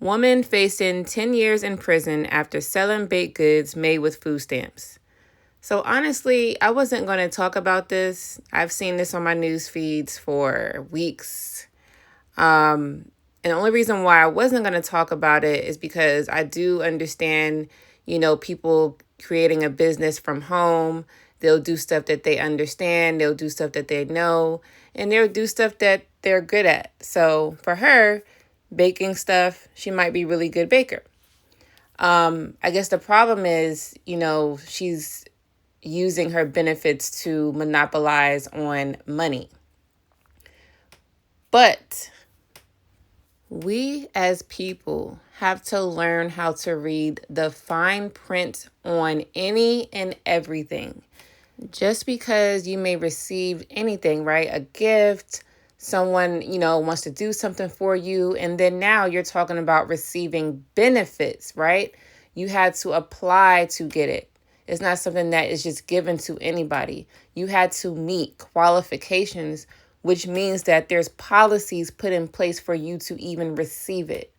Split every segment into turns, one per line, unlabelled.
Woman facing 10 years in prison after selling baked goods made with food stamps. So honestly, I wasn't going to talk about this. I've seen this on my news feeds for weeks. And the only reason why I wasn't going to talk about it is because I do understand, people creating a business from home. They'll do stuff that they understand. They'll do stuff that they know. And they'll do stuff that they're good at. So for her, baking stuff, she might be a really good baker. I guess the problem is, she's using her benefits to monopolize on money. But we as people have to learn how to read the fine print on any and everything. Just because you may receive anything, right? A gift, someone, wants to do something for you. And then now you're talking about receiving benefits, right? You had to apply to get it. It's not something that is just given to anybody. You had to meet qualifications, which means that there's policies put in place for you to even receive it.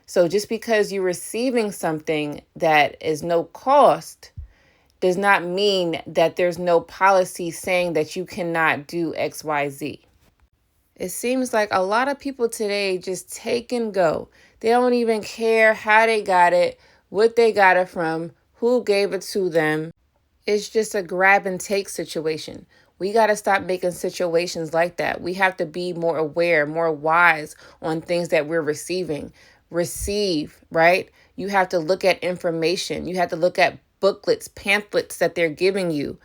So just because you're receiving something that is no cost does not mean that there's no policy saying that you cannot do X, Y, Z. It seems like a lot of people today just take and go. They don't even care how they got it, what they got it from, who gave it to them. It's just a grab and take situation. We got to stop making situations like that. We have to be more aware, more wise on things that we're receiving. Receive, right? You have to look at information. You have to look at booklets, pamphlets that they're giving you.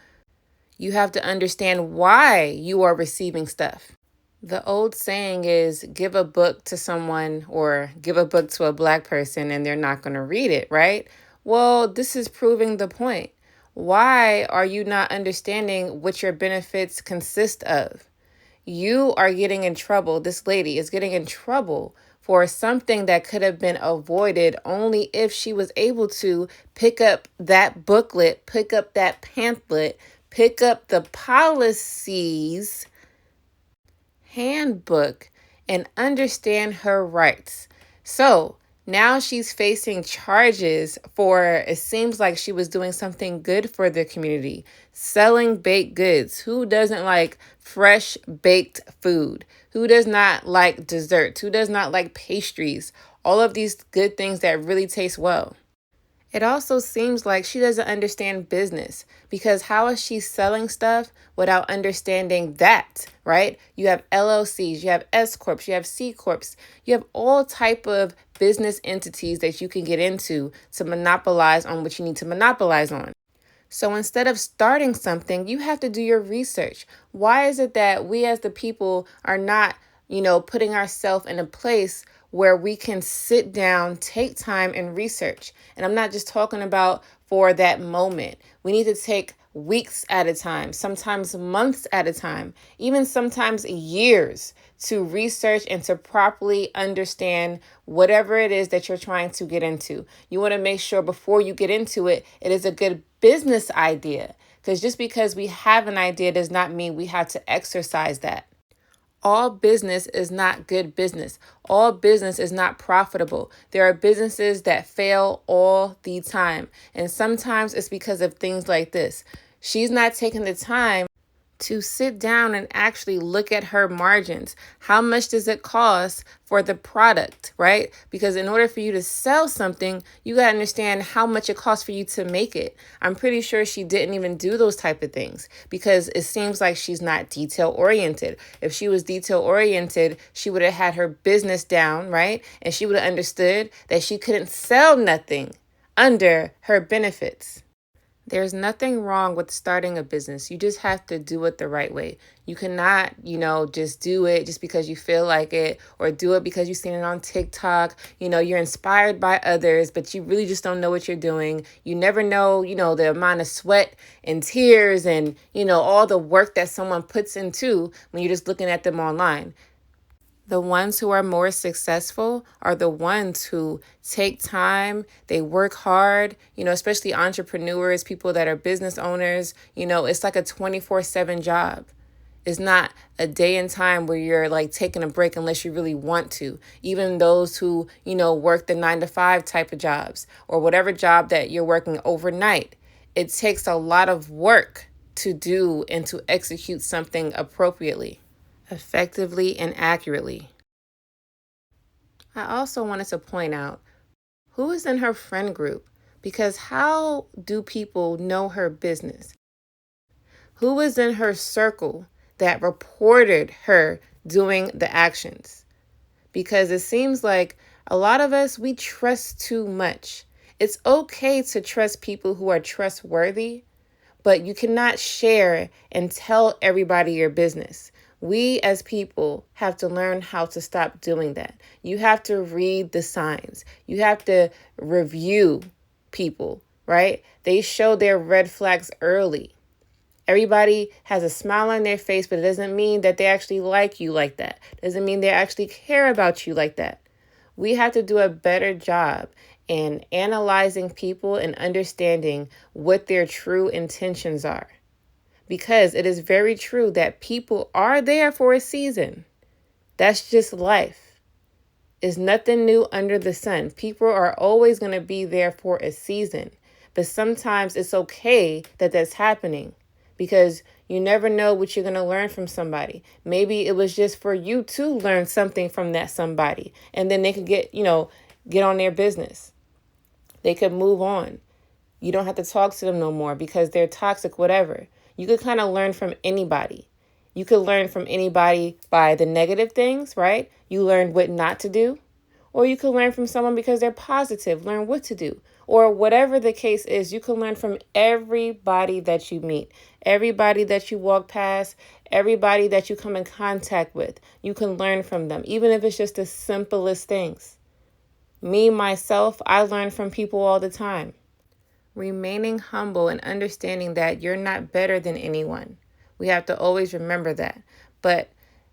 You have to understand why you are receiving stuff. The old saying is give a book to someone or give a book to a Black person and they're not going to read it, right? Well, this is proving the point. Why are you not understanding what your benefits consist of? You are getting in trouble. This lady is getting in trouble for something that could have been avoided only if she was able to pick up that booklet, pick up that pamphlet, pick up the policies handbook and understand her rights. So now she's facing charges for, it seems like she was doing something good for the community, selling baked goods. Who doesn't like fresh baked food? Who does not like desserts? Who does not like pastries? All of these good things that really taste well. It also seems like she doesn't understand business, because how is she selling stuff without understanding that, right? You have LLCs, you have S Corps, you have C Corps, you have all type of business entities that you can get into to monopolize on what you need to monopolize on. So instead of starting something, you have to do your research. Why is it that we as the people are not, putting ourselves in a place where we can sit down, take time and research? And I'm not just talking about for that moment. We need to take weeks at a time, sometimes months at a time, even sometimes years to research and to properly understand whatever it is that you're trying to get into. You want to make sure before you get into it, it is a good business idea. Because just because we have an idea does not mean we have to exercise that. All business is not good business. All business is not profitable. There are businesses that fail all the time. And sometimes it's because of things like this. She's not taking the time to sit down and actually look at her margins. How much does it cost for the product, right? Because in order for you to sell something, you got to understand how much it costs for you to make it. I'm pretty sure she didn't even do those type of things because it seems like she's not detail oriented. If she was detail oriented, she would have had her business down, right? And she would have understood that she couldn't sell nothing under her benefits. There's nothing wrong with starting a business. You just have to do it the right way. You cannot, just do it just because you feel like it, or do it because you've seen it on TikTok. You're inspired by others, but you really just don't know what you're doing. You never know, the amount of sweat and tears and, all the work that someone puts into when you're just looking at them online. The ones who are more successful are the ones who take time, they work hard, especially entrepreneurs, people that are business owners. It's like a 24/7 job. It's not a day and time where you're like taking a break unless you really want to. Even those who, work the 9 to 5 type of jobs or whatever job that you're working overnight, it takes a lot of work to do and to execute something appropriately, effectively, and accurately. I also wanted to point out who is in her friend group, because how do people know her business? Who is in her circle that reported her doing the actions? Because it seems like a lot of us, we trust too much. It's okay to trust people who are trustworthy, but you cannot share and tell everybody your business. We as people have to learn how to stop doing that. You have to read the signs. You have to review people, right? They show their red flags early. Everybody has a smile on their face, but it doesn't mean that they actually like you like that. It doesn't mean they actually care about you like that. We have to do a better job in analyzing people and understanding what their true intentions are. Because it is very true that people are there for a season. That's just life. It's nothing new under the sun. People are always going to be there for a season. But sometimes it's okay that that's happening, because you never know what you're going to learn from somebody. Maybe it was just for you to learn something from that somebody, and then they could get on their business. They could move on. You don't have to talk to them no more because they're toxic, whatever. You could kind of learn from anybody. You could learn from anybody by the negative things, right? You learn what not to do. Or you could learn from someone because they're positive, learn what to do. Or whatever the case is, you can learn from everybody that you meet, everybody that you walk past, everybody that you come in contact with. You can learn from them, even if it's just the simplest things. Me, myself, I learn from people all the time. Remaining humble and understanding that you're not better than anyone. We have to always remember that. But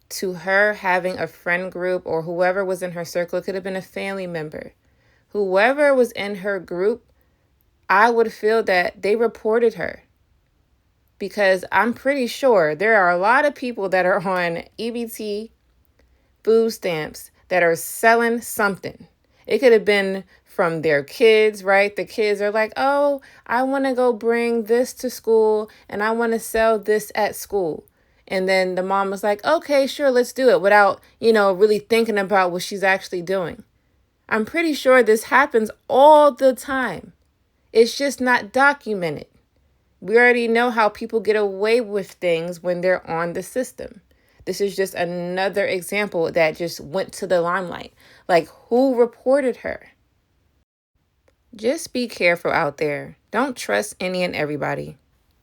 to her, having a friend group or whoever was in her circle, it could have been a family member. Whoever was in her group, I would feel that they reported her. Because I'm pretty sure there are a lot of people that are on EBT, food stamps, that are selling something. It could have been from their kids, right? The kids are like, oh, I want to go bring this to school and I want to sell this at school. And then the mom was like, okay, sure, let's do it, without, really thinking about what she's actually doing. I'm pretty sure this happens all the time. It's just not documented. We already know how people get away with things when they're on the system. This is just another example that just went to the limelight. Like, who reported her? Just be careful out there. Don't trust any and everybody.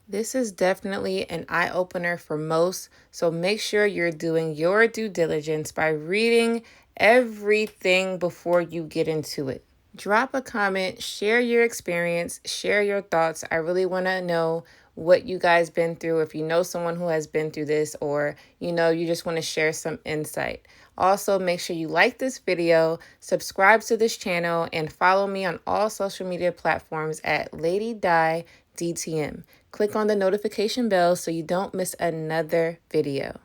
This is definitely an eye-opener for most, so make sure you're doing your due diligence by reading everything before you get into it. Drop a comment, share your experience, share your thoughts. I really want to know what you guys been through, if you know someone who has been through this, or you just want to share some insight. Also, make sure you like this video, subscribe to this channel, and follow me on all social media platforms at Lady Di DTM. Click on the notification bell so you don't miss another video.